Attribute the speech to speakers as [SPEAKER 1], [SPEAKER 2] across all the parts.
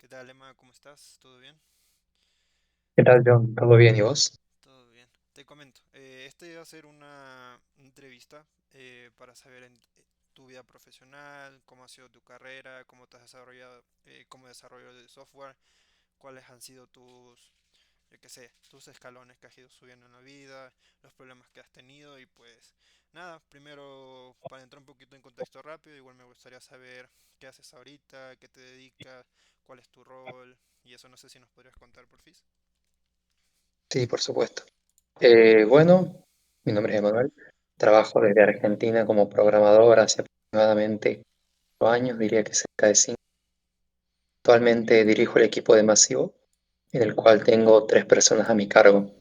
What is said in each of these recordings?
[SPEAKER 1] tal, Emma? ¿Cómo estás? ¿Todo bien?
[SPEAKER 2] ¿Qué tal, John? ¿Todo bien y vos?
[SPEAKER 1] Todo bien. Te comento, este iba a ser una entrevista para saber tu vida profesional, cómo ha sido tu carrera, cómo te has desarrollado como desarrollador de software, cuáles han sido tus, yo qué sé, tus escalones que has ido subiendo en la vida, los problemas que has tenido y pues nada, primero para entrar un poquito en contexto rápido, igual me gustaría saber qué haces ahorita, qué te dedicas, cuál es tu rol y eso no sé si nos podrías contar por fin.
[SPEAKER 2] Sí, por supuesto. Bueno, mi nombre es Emanuel. Trabajo desde Argentina como programador hace aproximadamente 4 años, diría que cerca de 5. Actualmente dirijo el equipo de Masivo, en el cual tengo 3 personas a mi cargo.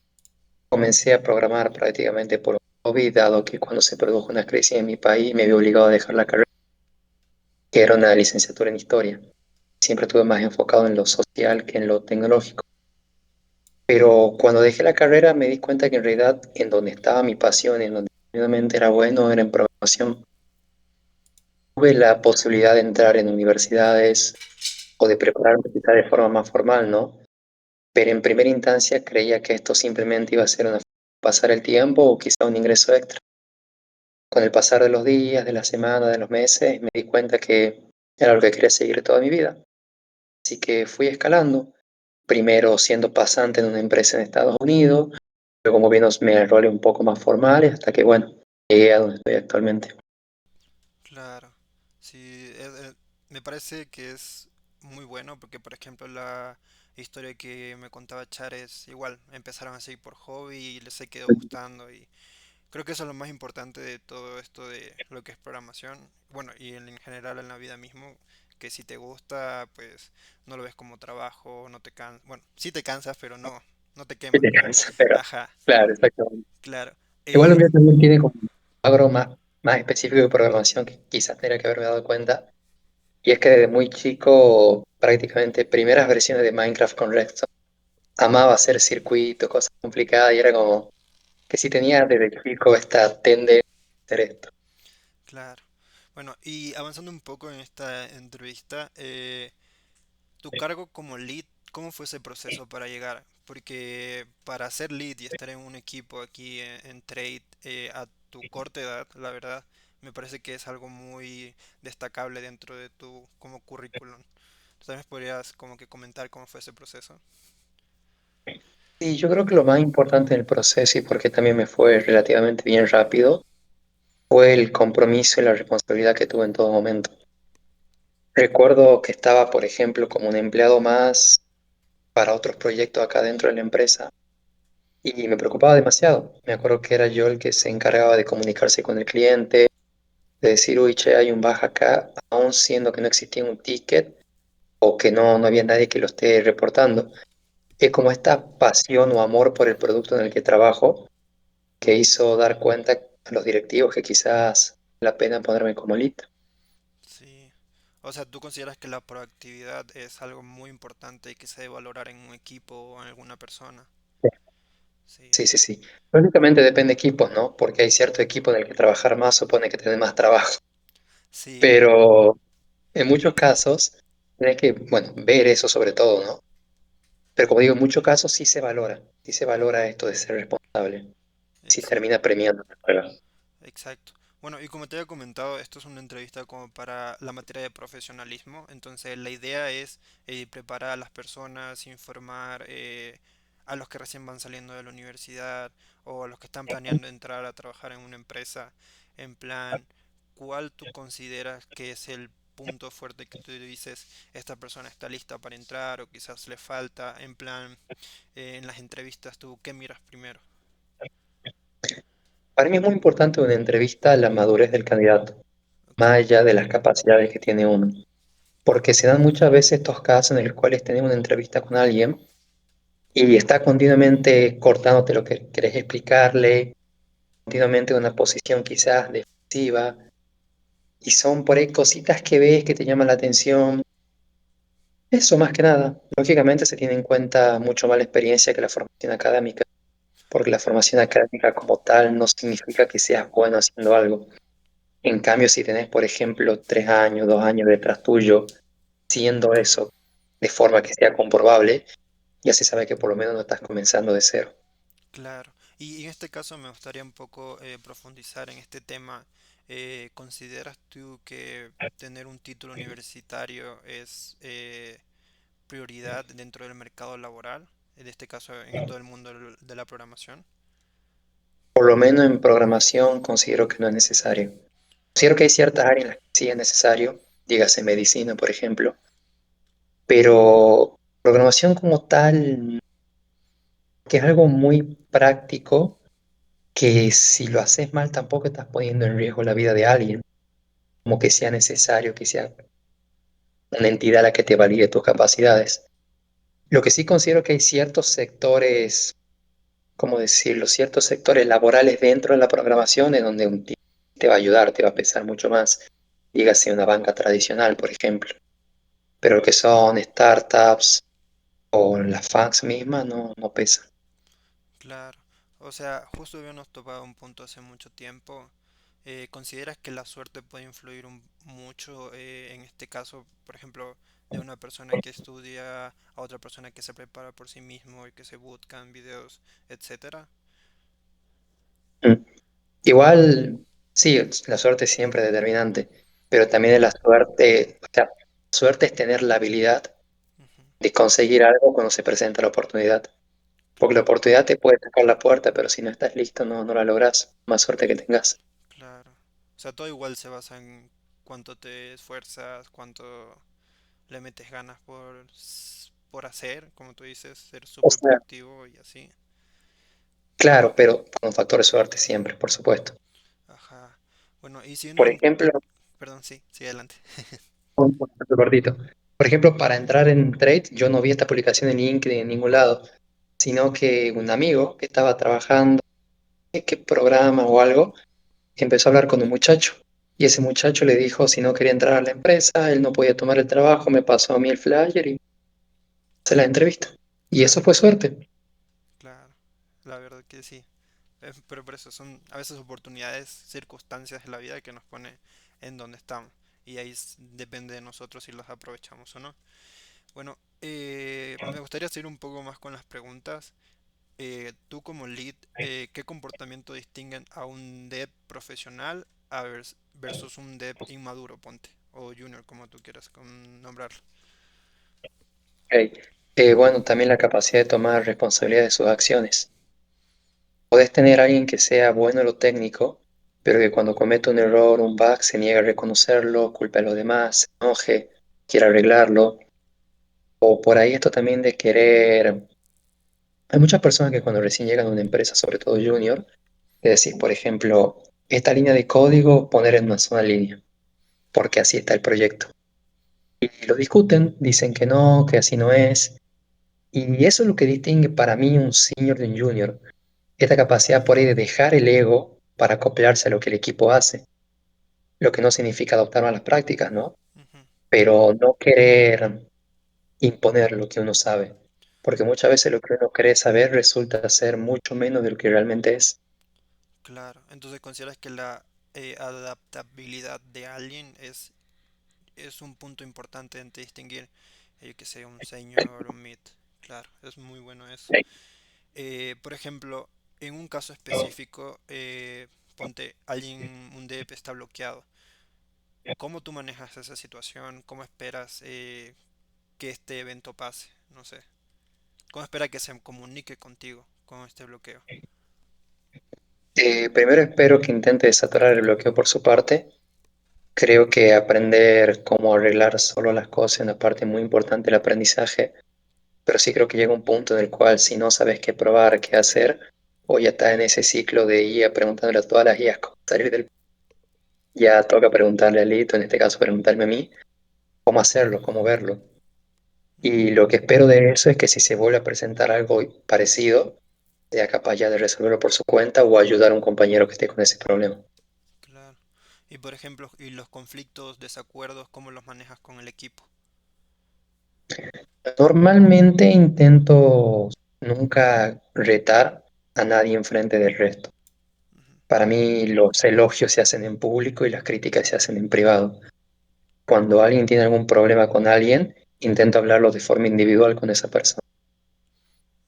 [SPEAKER 2] Comencé a programar prácticamente por hobby, dado que cuando se produjo una crisis en mi país me vi obligado a dejar la carrera, que era una licenciatura en historia. Siempre estuve más enfocado en lo social que en lo tecnológico. Pero cuando dejé la carrera me di cuenta que en realidad en donde estaba mi pasión, en donde realmente era bueno, era en programación. Tuve la posibilidad de entrar en universidades o de prepararme quizá de forma más formal, ¿no? Pero en primera instancia creía que esto simplemente iba a ser una forma de pasar el tiempo o quizá un ingreso extra. Con el pasar de los días, de las semanas, de los meses, me di cuenta que era lo que quería seguir toda mi vida. Así que fui escalando, primero siendo pasante en una empresa en Estados Unidos, luego moviéndome a roles un poco más formales hasta que, bueno, llegué a donde estoy actualmente.
[SPEAKER 1] Claro, sí, me parece que es muy bueno porque, por ejemplo, la historia que me contaba Char es igual, empezaron así por hobby y les se quedó gustando y creo que eso es lo más importante de todo esto de lo que es programación, bueno, y en general en la vida mismo, que si te gusta, pues no lo ves como trabajo, no te cansas, bueno, sí te cansas, pero no te
[SPEAKER 2] ¿Qué
[SPEAKER 1] quema.
[SPEAKER 2] te cansa? Pero,
[SPEAKER 1] Ajá,
[SPEAKER 2] claro, exactamente.
[SPEAKER 1] claro.
[SPEAKER 2] Igual lo
[SPEAKER 1] Eh,
[SPEAKER 2] mío también tiene como un agro más específico de programación que quizás tendría que haberme dado cuenta. Y es que desde muy chico, prácticamente primeras versiones de Minecraft con Redstone, amaba hacer circuitos, cosas complicadas, y era como que si tenía desde chico esta tendencia a hacer esto.
[SPEAKER 1] claro. Bueno, y avanzando un poco en esta entrevista, tu cargo como lead, ¿cómo fue ese proceso para llegar? Porque para ser lead y estar en un equipo aquí en Trade a tu corta edad, la verdad, me parece que es algo muy destacable dentro de tu como currículum. ¿Tú también podrías como que comentar cómo fue ese proceso?
[SPEAKER 2] Y yo creo que lo más importante en el proceso, y porque también me fue relativamente bien rápido, fue el compromiso y la responsabilidad que tuve en todo momento. Recuerdo que estaba, por ejemplo, como un empleado más para otros proyectos acá dentro de la empresa y me preocupaba demasiado. Me acuerdo que era yo el que se encargaba de comunicarse con el cliente, de decir, uy, che, hay un baja acá, aún siendo que no existía un ticket o que no había nadie que lo esté reportando. Es como esta pasión o amor por el producto en el que trabajo que hizo dar cuenta a los directivos que quizás la pena ponerme como lead.
[SPEAKER 1] Sí. O sea, ¿tú consideras que la proactividad es algo muy importante y que se debe valorar en un equipo o en alguna persona? Sí,
[SPEAKER 2] Sí, sí, sí. Lógicamente depende de equipos, ¿no? Porque hay cierto equipo en el que trabajar más supone que tener más trabajo.
[SPEAKER 1] sí,
[SPEAKER 2] Pero en muchos casos tienes que, bueno, ver eso sobre todo, ¿no? Pero como digo, en muchos casos sí se valora esto de ser responsable, sí
[SPEAKER 1] exacto.
[SPEAKER 2] termina premiando la prueba.
[SPEAKER 1] Exacto. Bueno, y como te había comentado, esto es una entrevista como para la materia de profesionalismo, entonces la idea es preparar a las personas, informar a los que recién van saliendo de la universidad o a los que están planeando entrar a trabajar en una empresa, en plan, ¿cuál tú consideras que es el punto fuerte que tú dices, esta persona está lista para entrar o quizás le falta, en plan, en las entrevistas tú, ¿qué miras primero?
[SPEAKER 2] Para mí es muy importante en una entrevista la madurez del candidato,
[SPEAKER 1] Ok,
[SPEAKER 2] más allá de las capacidades que tiene uno. Porque se dan muchas veces estos casos en los cuales tenemos una entrevista con alguien y está continuamente cortándote lo que querés explicarle, continuamente en una posición quizás defensiva, y son por ahí cositas que ves que te llaman la atención. Eso más que nada. Lógicamente se tiene en cuenta mucho más la experiencia que la formación académica, porque la formación académica como tal no significa que seas bueno haciendo algo. En cambio, si tenés, por ejemplo, 3 años, 2 años detrás tuyo, siendo eso, de forma que sea comprobable, ya se sabe que por lo menos no estás comenzando de cero.
[SPEAKER 1] Claro. Y en este caso me gustaría un poco profundizar en este tema. ¿Consideras tú que tener un título universitario es prioridad dentro del mercado laboral? En este caso, en todo el mundo de la programación.
[SPEAKER 2] Por lo menos en programación considero que no es necesario. Considero que hay ciertas áreas en las que sí es necesario, dígase medicina, por ejemplo, pero programación como tal, que es algo muy práctico, que si lo haces mal tampoco estás poniendo en riesgo la vida de alguien, como que sea necesario que sea una entidad la que te valide tus capacidades. Lo que sí considero que hay ciertos sectores, ¿cómo decirlo? Ciertos sectores laborales dentro de la programación en donde un título te va a ayudar, te va a pesar mucho más. Dígase una banca tradicional, por ejemplo. Pero lo que son startups o las FANGs mismas no pesa.
[SPEAKER 1] Claro. O sea, justo habíamos topado un punto hace mucho tiempo. ¿Consideras que la suerte puede influir mucho en este caso, por ejemplo, de una persona que estudia a otra persona que se prepara por sí mismo y que se buscan videos, etcétera?
[SPEAKER 2] Mm. Igual, sí, la suerte es siempre determinante, pero también es la suerte, o sea, suerte es tener la habilidad
[SPEAKER 1] Ujú.
[SPEAKER 2] de conseguir algo cuando se presenta la oportunidad. Porque la
[SPEAKER 1] Claro,
[SPEAKER 2] oportunidad te puede sacar la puerta, pero si no estás listo, no la lográs, más suerte que tengas.
[SPEAKER 1] claro. O sea, todo igual se basa en cuánto te esfuerzas, cuánto le metes ganas por hacer, como tú dices, ser
[SPEAKER 2] O
[SPEAKER 1] súper
[SPEAKER 2] sea,
[SPEAKER 1] proactivo y así.
[SPEAKER 2] claro, pero con un factor de suerte siempre, por supuesto.
[SPEAKER 1] Ajá. Bueno, y si
[SPEAKER 2] Por
[SPEAKER 1] uno...
[SPEAKER 2] ejemplo,
[SPEAKER 1] Perdón, sí, sí, adelante.
[SPEAKER 2] un ejemplo cortito. Por ejemplo, para entrar en Trade, yo no vi esta publicación en LinkedIn en ningún lado, sino que un amigo que estaba trabajando, en qué programa o algo, empezó a hablar con un muchacho. Y ese muchacho le dijo si no quería entrar a la empresa, él no podía tomar el trabajo, me pasó a mí el flyer y se la entrevista. Y eso
[SPEAKER 1] Claro,
[SPEAKER 2] fue suerte.
[SPEAKER 1] claro. La verdad que sí. Pero por eso son a veces oportunidades, circunstancias de la vida que nos pone en donde estamos. Y ahí depende de nosotros si los aprovechamos o no. Bueno, me gustaría seguir un poco más con las preguntas. Tú como lead, ¿qué comportamiento distinguen a un dev profesional versus un dev inmaduro, ponte? O junior, como tú quieras nombrarlo.
[SPEAKER 2] Ok. Bueno, también la capacidad de tomar responsabilidad de sus acciones. Podés tener a alguien que sea bueno en lo técnico, pero que cuando comete un error, un bug, se niegue a reconocerlo, culpa a los demás, se enoje, quiere arreglarlo. O por ahí esto también de querer... Hay muchas personas que cuando recién llegan a una empresa, sobre todo junior, te decís, por ejemplo, esta línea de código, poner en una sola línea, porque así está el proyecto. Y lo discuten, dicen que no, que así no es. Y eso es lo que distingue para mí un senior de un junior. Esta capacidad por ahí de dejar el ego para acoplarse a lo que el equipo hace. Lo que no significa adoptar malas prácticas, ¿no?
[SPEAKER 1] Ujú.
[SPEAKER 2] Pero no querer imponer lo que uno sabe. Porque muchas veces lo que uno cree saber resulta ser mucho menos de lo que realmente es.
[SPEAKER 1] Claro, entonces consideras que la adaptabilidad de alguien es un punto importante en distinguir que sea un senior o un mid. Claro, es muy bueno eso. Por ejemplo, en un caso específico, ponte, un dev está bloqueado. ¿Cómo tú manejas esa situación? ¿Cómo esperas que este evento pase? No sé. ¿Cómo espera que se comunique contigo con este bloqueo?
[SPEAKER 2] Primero espero que intente desatorar el bloqueo por su parte. Creo que aprender cómo arreglar solo las cosas es una parte muy importante del aprendizaje, pero sí creo que llega un punto en el cual si no sabes qué probar, qué hacer, o ya estás en ese ciclo de IA preguntándole a todas las IAs cómo salir del... Ya toca preguntarle a Lito, en este caso preguntarme a mí, cómo hacerlo, cómo verlo. Y lo que espero de eso es que si se vuelve a presentar algo parecido, sea capaz ya de resolverlo por su cuenta o ayudar a un compañero que esté con ese problema.
[SPEAKER 1] Claro. Y por ejemplo, ¿y los conflictos, desacuerdos, cómo los manejas con el equipo?
[SPEAKER 2] Normalmente intento nunca retar a nadie enfrente del resto.
[SPEAKER 1] Ujú.
[SPEAKER 2] Para mí los elogios se hacen en público y las críticas se hacen en privado. Cuando alguien tiene algún problema con alguien, intento hablarlo de forma individual con esa persona.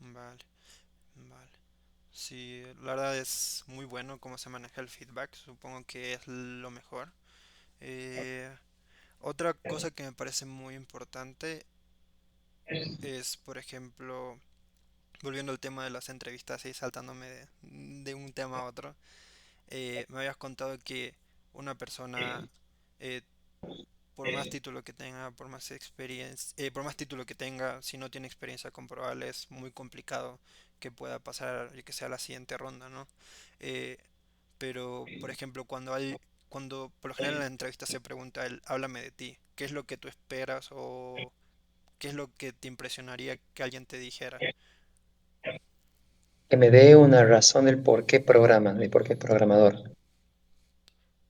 [SPEAKER 1] Vale, vale. Sí, la verdad es muy bueno cómo se maneja el feedback, supongo que es lo mejor. Eh, Otra cosa que me parece muy importante es, por ejemplo, volviendo al tema de las entrevistas y saltándome de un tema a otro, me habías contado que una persona, eh, por más título que tenga, por más experiencia, por más título que tenga, si no tiene experiencia comprobable, es muy complicado que pueda pasar, y que sea la siguiente ronda, ¿no? Eh, pero, por ejemplo, cuando por lo general en la entrevista se pregunta el, háblame de ti, ¿qué es lo que tú esperas o qué es lo que te impresionaría que alguien te dijera?
[SPEAKER 2] Que me dé una razón del por qué programa, de por qué es programador.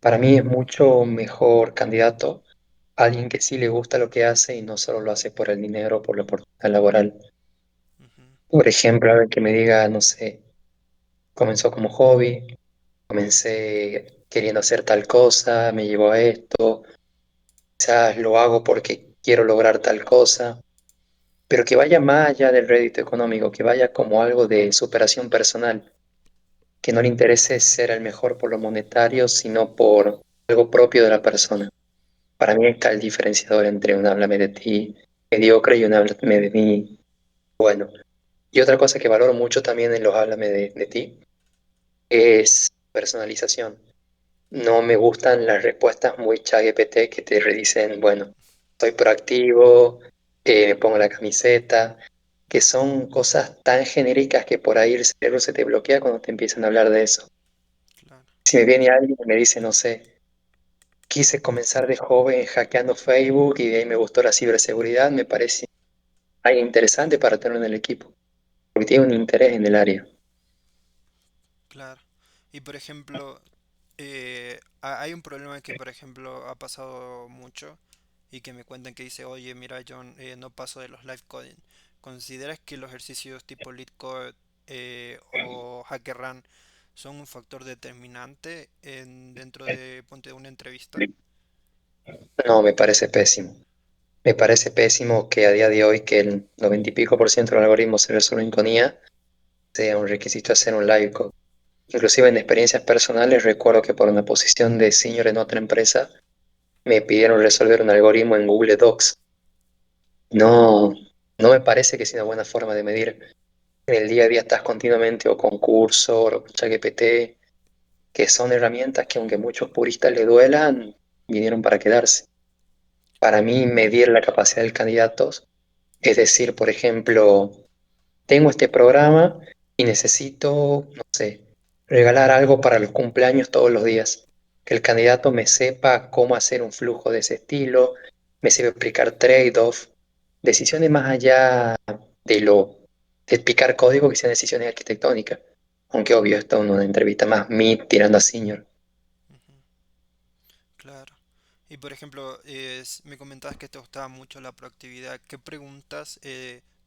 [SPEAKER 2] Para mí es mucho mejor candidato alguien que sí le gusta lo que hace y no solo lo hace por el dinero o por la oportunidad laboral.
[SPEAKER 1] Ujú,
[SPEAKER 2] Por ejemplo, alguien que me diga, no sé, comenzó como hobby, comencé queriendo hacer tal cosa, me llevó a esto, quizás lo hago porque quiero lograr tal cosa, pero que vaya más allá del rédito económico, que vaya como algo de superación personal, que no le interese ser el mejor por lo monetario, sino por algo propio de la persona. Para mí está el diferenciador entre un háblame de ti mediocre y un háblame de mí bueno. Y otra cosa que valoro mucho también en los háblame de ti es personalización. No me gustan las respuestas muy ChatGPT que te redicen, bueno, soy proactivo, me pongo la camiseta, que son cosas tan genéricas que por ahí el cerebro se te bloquea cuando te empiezan a hablar de eso.
[SPEAKER 1] claro,
[SPEAKER 2] Si me viene alguien y me dice, no sé, quise comenzar de joven hackeando Facebook y de ahí me gustó la ciberseguridad, me parece algo interesante para tener en el equipo, porque tiene un interés en el área.
[SPEAKER 1] claro. Y por ejemplo, hay un problema que, por ejemplo, ha pasado mucho y que me cuentan que dice, oye, mira, John, no paso de los live coding. ¿Consideras que los ejercicios tipo lead code o HackerRun son un factor determinante dentro de, ponte, una entrevista?
[SPEAKER 2] No, me parece pésimo. Me parece pésimo que a día de hoy que el 90 y pico por ciento de los algoritmos se resuelven con IA sea un requisito hacer un live code. Inclusive en experiencias personales recuerdo que por una posición de senior en otra empresa me pidieron resolver un algoritmo en Google Docs. No, no me parece que sea una buena forma de medir. En el día a día estás continuamente o con Cursor o con ChatGPT, que son herramientas que aunque muchos puristas le duelan, vinieron para quedarse. Para mí, medir la capacidad del candidato es decir, por ejemplo, tengo este programa y necesito, no sé, regalar algo para los cumpleaños todos los días. Que el candidato me sepa cómo hacer un flujo de ese estilo, me sepa explicar trade-off, decisiones más allá de lo de picar código que sean decisiones arquitectónicas. Aunque obvio, esto es una entrevista más mid tirando a senior.
[SPEAKER 1] Ujú, claro. Y por ejemplo, me comentabas que te gustaba mucho la proactividad. ¿Qué preguntas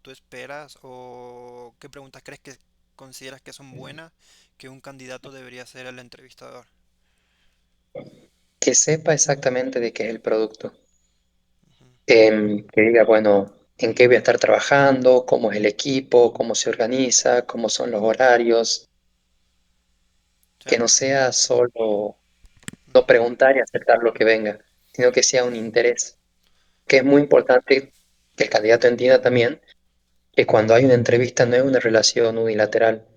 [SPEAKER 1] tú esperas o qué preguntas crees que consideras que son buenas que un candidato debería hacer al entrevistador?
[SPEAKER 2] Que sepa exactamente de qué es el producto.
[SPEAKER 1] Ujú,
[SPEAKER 2] Que diga, bueno, en qué voy a estar trabajando, cómo es el equipo, cómo se organiza, cómo son los horarios,
[SPEAKER 1] sí,
[SPEAKER 2] que no sea solo no
[SPEAKER 1] ujú,
[SPEAKER 2] preguntar y aceptar lo que venga, sino que sea un interés, que es muy importante que el candidato entienda también que cuando hay una entrevista no es una relación unilateral,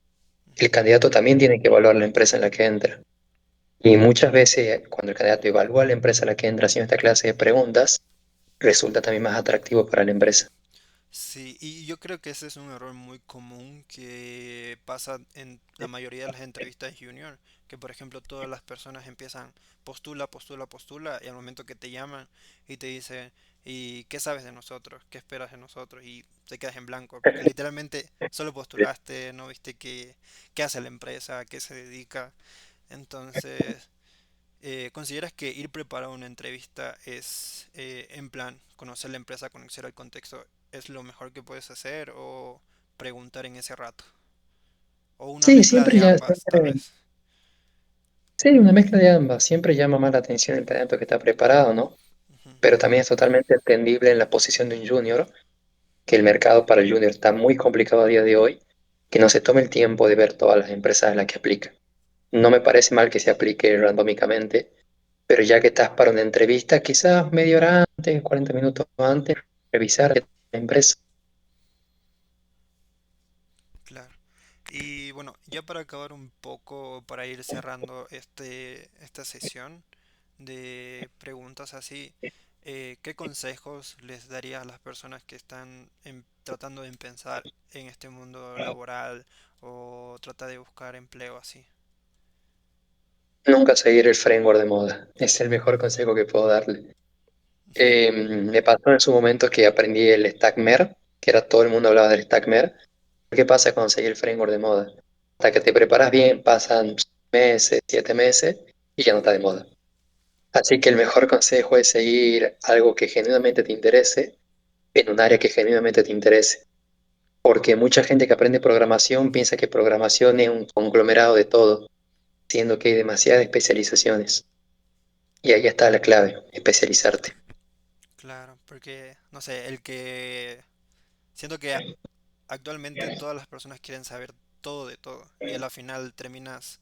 [SPEAKER 2] el
[SPEAKER 1] ujú.
[SPEAKER 2] candidato también tiene que evaluar la empresa en la que entra. Y muchas veces cuando el candidato evalúa la empresa en la que entra haciendo esta clase de preguntas, resulta también más atractivo para la empresa.
[SPEAKER 1] Sí, y yo creo que ese es un error muy común que pasa en la mayoría de las entrevistas junior, que por ejemplo todas las personas empiezan postula, postula, postula, y al momento que te llaman y te dicen, ¿y qué sabes de nosotros? ¿Qué esperas de nosotros? Y te quedas en blanco, porque literalmente solo postulaste, no viste qué hace la empresa, a qué se dedica. Entonces, ¿consideras que ir preparado a una entrevista es, en plan, conocer la empresa, conocer el contexto, es lo mejor que puedes hacer o preguntar en ese rato? O una
[SPEAKER 2] Sí,
[SPEAKER 1] mezcla de
[SPEAKER 2] siempre ya,
[SPEAKER 1] ambas, tal
[SPEAKER 2] siempre,
[SPEAKER 1] vez.
[SPEAKER 2] sí, una mezcla de ambas. Siempre llama más la atención el candidato que está preparado, ¿no? pero también es totalmente entendible en la posición de un junior, que el mercado para el junior está muy complicado a día de hoy, que no se tome el tiempo de ver todas las empresas en las que aplica. No me parece mal que se aplique randómicamente, pero ya que estás para una entrevista, quizás media hora antes, 40 minutos antes, revisar la empresa.
[SPEAKER 1] Claro. Y bueno, ya para acabar un poco, para ir cerrando esta sesión de preguntas así, ¿qué consejos les darías a las personas que están tratando de empezar en este mundo laboral o trata de buscar empleo así?
[SPEAKER 2] Nunca seguir el framework de moda. Es el mejor consejo que puedo darle. Me pasó en su momento que aprendí el StackMer, que era todo el mundo hablaba del StackMer. ¿Qué pasa cuando seguís el framework de moda? Hasta que te preparas bien, pasan meses, 7 meses y ya no está de moda. Así que el mejor consejo es seguir algo que genuinamente te interese, en un área que genuinamente te interese. Porque mucha gente que aprende programación piensa que programación es un conglomerado de todo, siendo que hay demasiadas especializaciones. Y ahí está la clave, especializarte.
[SPEAKER 1] Claro, porque, no sé, el que... Siento que actualmente todas las personas quieren saber todo de todo y a la final terminas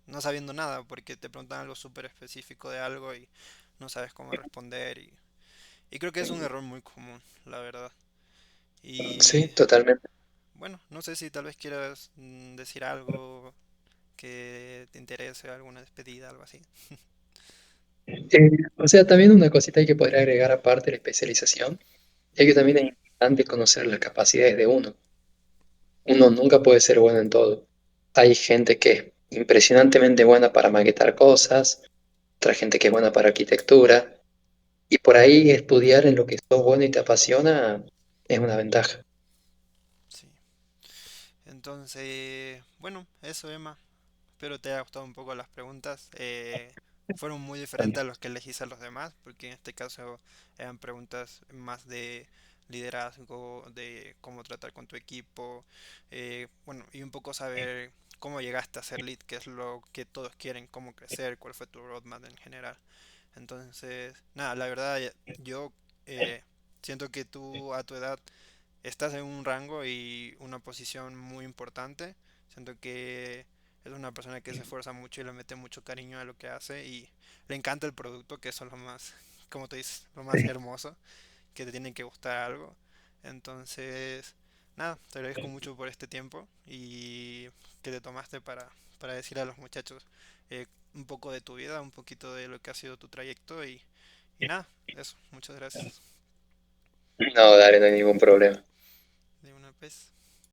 [SPEAKER 1] no sabiendo nada porque te preguntan algo súper específico de algo y no sabes cómo responder y creo que es un error muy común, la verdad.
[SPEAKER 2] Sí,
[SPEAKER 1] Y
[SPEAKER 2] totalmente.
[SPEAKER 1] bueno, no sé si tal vez quieras decir algo que te interese, alguna despedida, algo así.
[SPEAKER 2] O sea, también una cosita que podría agregar aparte de la especialización, es que también es importante conocer las capacidades de uno. Uno nunca puede ser bueno en todo. Hay gente que es impresionantemente buena para maquetar cosas, otra gente que es buena para arquitectura, y por ahí estudiar en lo que sos bueno y te apasiona es una ventaja.
[SPEAKER 1] Sí. Entonces, bueno, eso, Emma. Espero te haya gustado un poco las preguntas. Fueron muy diferentes a los que elegís a los demás, porque en este caso eran preguntas más de liderazgo, de cómo tratar con tu equipo, bueno, y un poco saber cómo llegaste a ser lead, qué es lo que todos quieren, cómo crecer, cuál fue tu roadmap en general. Entonces, nada, la verdad, yo siento que tú a tu edad estás en un rango y una posición muy importante. Siento que es una persona que se esfuerza mucho y le mete mucho cariño a lo que hace y le encanta el producto, que eso es lo más, como te dices, lo más hermoso, que te tiene que gustar algo. Entonces, nada, te agradezco mucho por este tiempo y que te tomaste para decir a los muchachos un poco de tu vida, un poquito de lo que ha sido tu trayecto y nada, eso, muchas gracias.
[SPEAKER 2] No, dale, no hay ningún problema.
[SPEAKER 1] De una vez.